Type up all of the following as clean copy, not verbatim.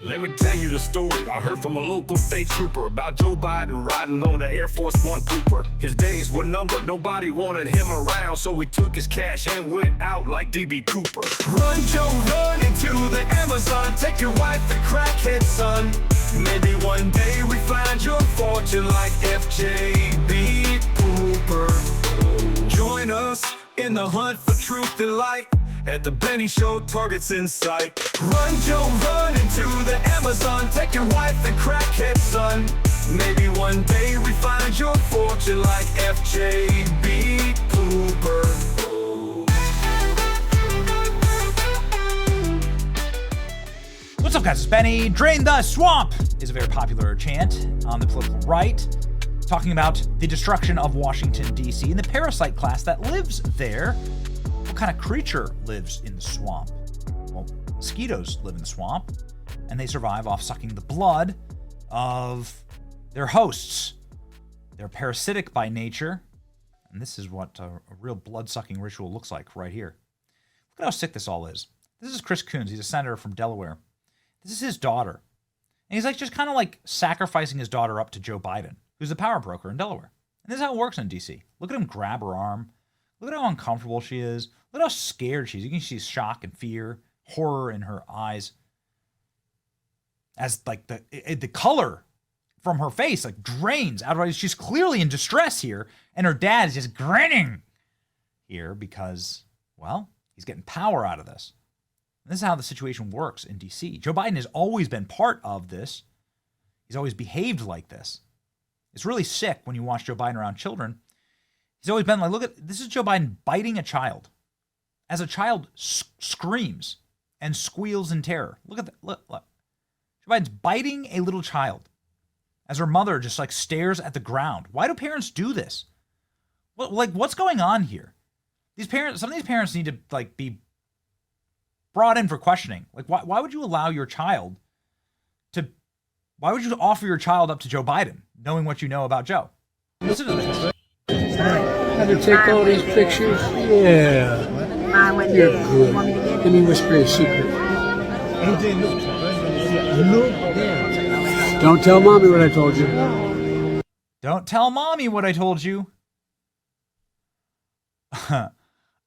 Let me tell you the story I heard from a local state trooper about Joe Biden riding on the Air Force One Cooper. His days were numbered, nobody wanted him around, so he took his cash and went out like D.B. Cooper. Run, Joe, run into the Amazon. Take your wife and crackhead son. Maybe one day we find your fortune like F.J.B. Cooper. Join us in the hunt for truth and light. At the Benny Show, targets in sight. Run, Joe, run into the Amazon. Take your wife and crackhead son. Maybe one day we find your fortune like F.J.B. Cooper. What's up, guys? It's Benny. Drain the swamp is a very popular chant on the political right, talking about the destruction of Washington, D.C. and the parasite class that lives there. What kind of creature lives in the swamp? Well, mosquitoes live in the swamp, and they survive off sucking the blood of their hosts. They're parasitic by nature, and this is what a real blood-sucking ritual looks like right here. Look at how sick this all is. This is Chris Coons. He's a senator from Delaware. This is his daughter. And he's like just kind of like sacrificing his daughter up to Joe Biden, who's the power broker in Delaware. And this is how it works in D.C. Look at him grab her arm. Look at how uncomfortable she is. Look at how scared she is. You can see shock and fear, horror in her eyes. As like the color from her face like drains out. She's clearly in distress here. And her dad is just grinning here because, well, he's getting power out of this. And this is how the situation works in D.C. Joe Biden has always been part of this. He's always behaved like this. It's really sick when you watch Joe Biden around children. He's always been like, look at, this is Joe Biden biting a child. As a child screams and squeals in terror. Look at that. Look. Joe Biden's biting a little child as her mother just like stares at the ground. Why do parents do this? What's going on here? Some of these parents need to like be brought in for questioning. Like, why would you allow your child why would you offer your child up to Joe Biden, knowing what you know about Joe? Listen to this. How to take all these pictures? Yeah. You're good. Let me whisper a secret. Don't tell mommy what I told you. Don't tell mommy what I told you.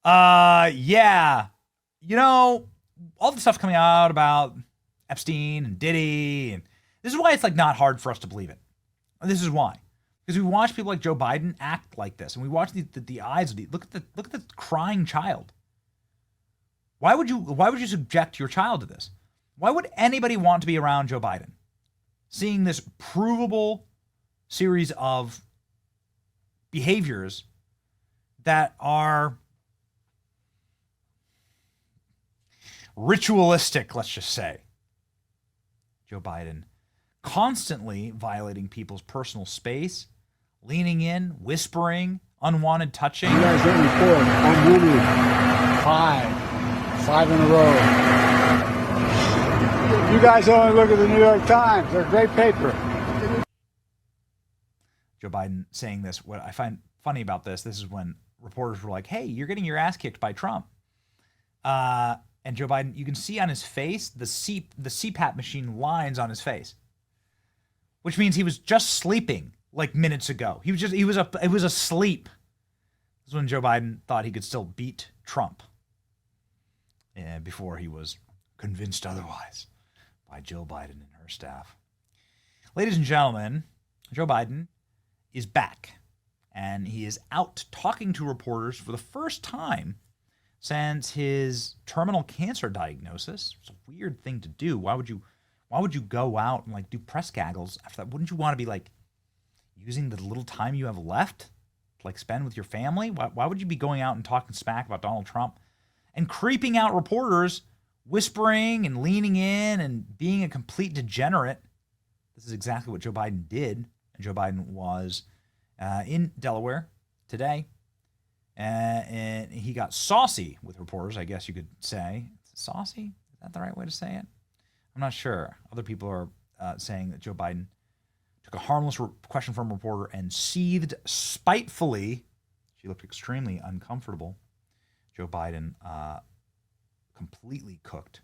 Yeah. You know, all the stuff coming out about Epstein and Diddy, and this is why it's like not hard for us to believe it. This is why. Because we watch people like Joe Biden act like this, and we watch the eyes of look at the crying child. Why would you subject your child to this? Why would anybody want to be around Joe Biden, seeing this provable series of behaviors that are ritualistic, let's just say? Joe Biden constantly violating people's personal space, leaning in, whispering, unwanted touching. You guys hit me 4. I'm winning. 5 in a row. You guys only look at the New York Times. They're a great paper. Joe Biden saying this. What I find funny about this is when reporters were like, hey, you're getting your ass kicked by Trump. And Joe Biden, you can see on his face, the CPAP machine lines on his face, which means he was just sleeping like minutes ago. He was asleep. This is when Joe Biden thought he could still beat Trump. And before he was convinced otherwise by Jill Biden and her staff. Ladies and gentlemen, Joe Biden is back, and he is out talking to reporters for the first time since his terminal cancer diagnosis. It's a weird thing to do. Why would you go out and like do press gaggles after that? Wouldn't you want to be like using the little time you have left to like spend with your family? Why would you be going out and talking smack about Donald Trump and creeping out reporters, whispering and leaning in and being a complete degenerate? This is exactly what Joe Biden did. And Joe Biden was in Delaware today. And he got saucy with reporters, I guess you could say. Saucy? Is that the right way to say it? I'm not sure. Other people are saying that Joe Biden took a harmless question from a reporter and seethed spitefully. She looked extremely uncomfortable. Joe Biden completely cooked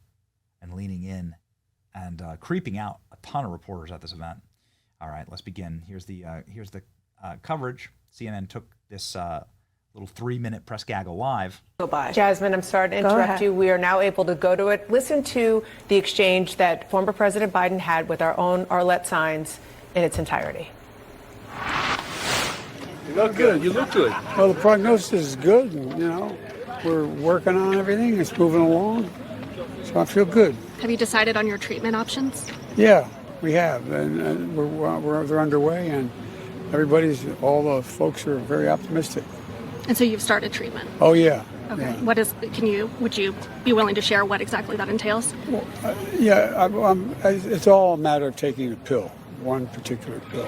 and leaning in and creeping out a ton of reporters at this event. All right, let's begin. Here's the coverage. CNN took this little 3-minute press gaggle live. Jasmine, I'm sorry to interrupt you. We are now able to go to it. Listen to the exchange that former President Biden had with our own Arlette Saenz in its entirety. You look good. You look good. Well, the prognosis is good. And, you know, we're working on everything. It's moving along. So I feel good. Have you decided on your treatment options? Yeah, we have. And they're underway. And all the folks are very optimistic. And so you've started treatment? Oh, yeah. Okay. Yeah. Would you be willing to share what exactly that entails? Well, it's all a matter of taking a pill, one particular pill,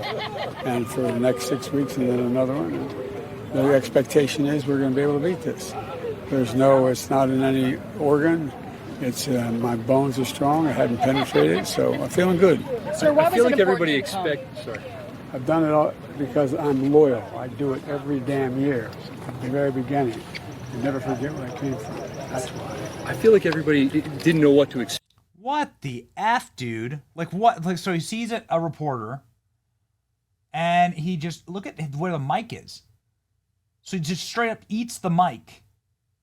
and for the next 6 weeks and then another one. And the expectation is we're going to be able to beat this. It's not in any organ. It's my bones are strong. I hadn't penetrated, so I'm feeling good. Sir, I feel like everybody expects. Sorry. I've done it all because I'm loyal. I do it every damn year from the very beginning. I never forget where I came from. That's why. I feel like everybody didn't know what to expect. What the F, dude? Like what? Like, so he sees a reporter and he just, look at where the mic is. So he just straight up eats the mic.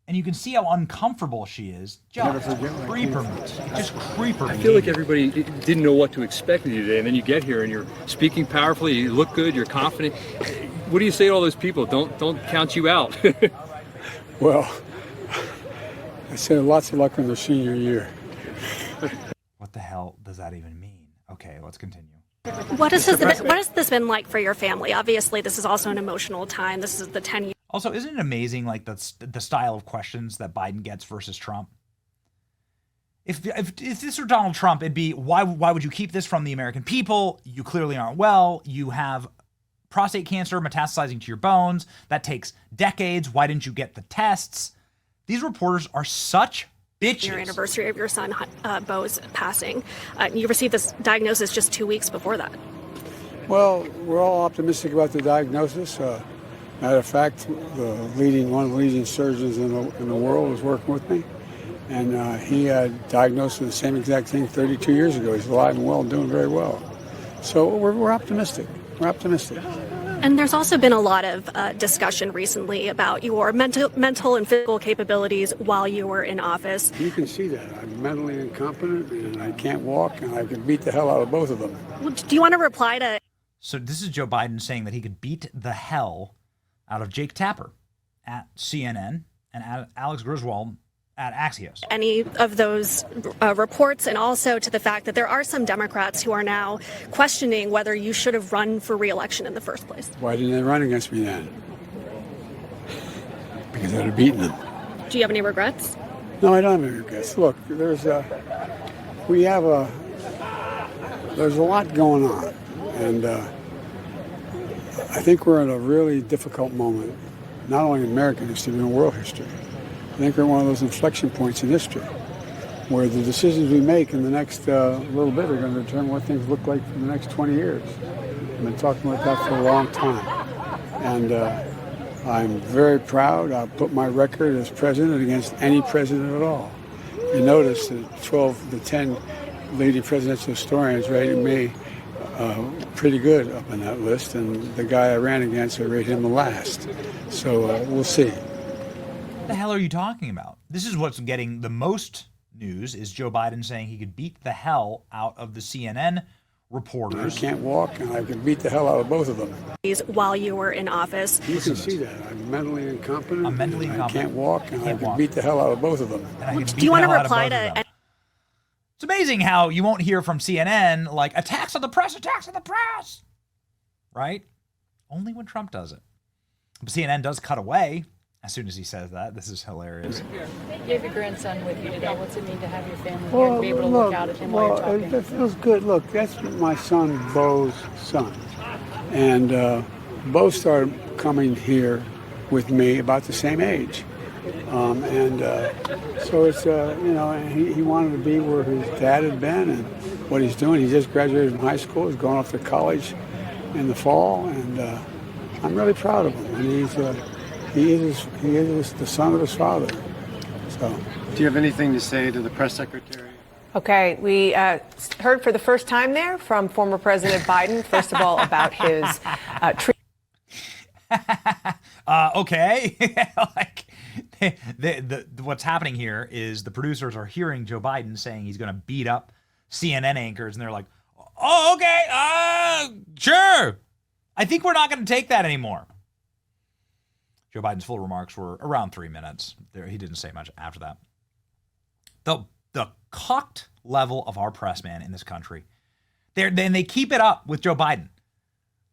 And you can see how uncomfortable she is. Just creeper meat. Just creeper meat. I feel like everybody didn't know what to expect of you today, and then you get here and you're speaking powerfully, you look good, you're confident. What do you say to all those people? Don't count you out. Well, I say lots of luck in their senior year. What the hell does that even mean? Okay, let's continue. What has this been like for your family? Obviously, this is also an emotional time. This is the 10 years. Also, isn't it amazing, like, the style of questions that Biden gets versus Trump? If this were Donald Trump, it'd be, why would you keep this from the American people? You clearly aren't well. You have prostate cancer metastasizing to your bones. That takes decades. Why didn't you get the tests? These reporters are such bitches. Your anniversary of your son, Bo's passing. You received this diagnosis just 2 weeks before that. Well, we're all optimistic about the diagnosis. Matter of fact, one of the leading surgeons in the world was working with me, and he had diagnosed with the same exact thing 32 years ago. He's alive and well, doing very well. So we're optimistic. We're optimistic. And there's also been a lot of discussion recently about your mental and physical capabilities while you were in office. You can see that. I'm mentally incompetent, and I can't walk, and I can beat the hell out of both of them. Do you want to reply to... So this is Joe Biden saying that he could beat the hell out of Jake Tapper at CNN and Alex Griswold at Axios. Any of those reports, and also to the fact that there are some Democrats who are now questioning whether you should have run for re-election in the first place. Why didn't they run against me then? Because I'd have beaten them. Do you have any regrets? No, I don't have any regrets. Look, there's a lot going on, and I think we're in a really difficult moment, not only in American history, but in world history. I think we're at one of those inflection points in history where the decisions we make in the next little bit are going to determine what things look like for the next 20 years. I've been talking about that for a long time. And I'm very proud. I'll put my record as president against any president at all. You notice that the 10 leading presidential historians rated me pretty good up on that list, and the guy I ran against, I rate him the last. So we'll see. What the hell are you talking about? This is what's getting the most news, is Joe Biden saying he could beat the hell out of the CNN reporters. I can't walk, and I can beat the hell out of both of them. While you were in office. You can see that. I'm mentally incompetent. I'm mentally incompetent. I can't walk, and I can beat the hell out of both of them. Do you want to reply to... It's amazing how you won't hear from CNN, like, attacks on the press, right? Only when Trump does it. But CNN does cut away as soon as he says that. This is hilarious. You have your grandson with you today. What's it mean to have your family here and be able to look out at him while you're talking? It feels good. Look, that's my son, Bo's son. And Bo started coming here with me about the same age. So it's, he wanted to be where his dad had been and what he's doing. He just graduated from high school. He's going off to college in the fall, and I'm really proud of him. And he is the son of his father. So, do you have anything to say to the press secretary? Okay, we heard for the first time there from former President Biden, first of all, about his okay. Like, what's happening here is the producers are hearing Joe Biden saying he's going to beat up CNN anchors, and they're like, oh, okay, sure. I think we're not going to take that anymore. Joe Biden's full remarks were around 3 minutes. He didn't say much after that. The cocked level of our press, man, in this country, they keep it up with Joe Biden.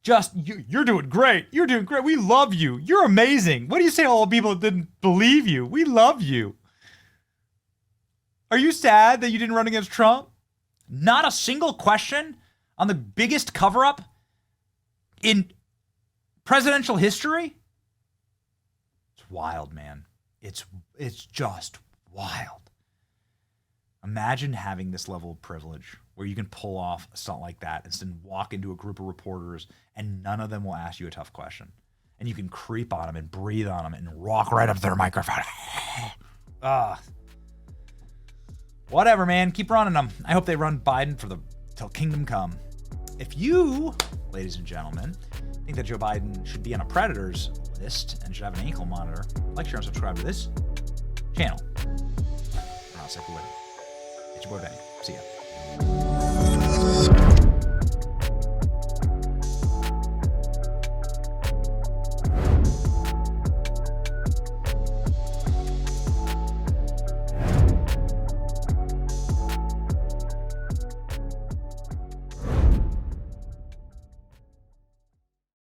Just, you're doing great. You're doing great. We love you. You're amazing. What do you say to all the people that didn't believe you? We love you. Are you sad that you didn't run against Trump? Not a single question on the biggest cover-up in presidential history? It's wild, man. It's just wild. Imagine having this level of privilege where you can pull off a stunt like that and then walk into a group of reporters and none of them will ask you a tough question. And you can creep on them and breathe on them and walk right up to their microphone. Whatever, man. Keep running them. I hope they run Biden till kingdom come. If you, ladies and gentlemen, think that Joe Biden should be on a predator's list and should have an ankle monitor, like, share, and subscribe to this channel. I'm not sick with it. It's your boy Benny. See ya.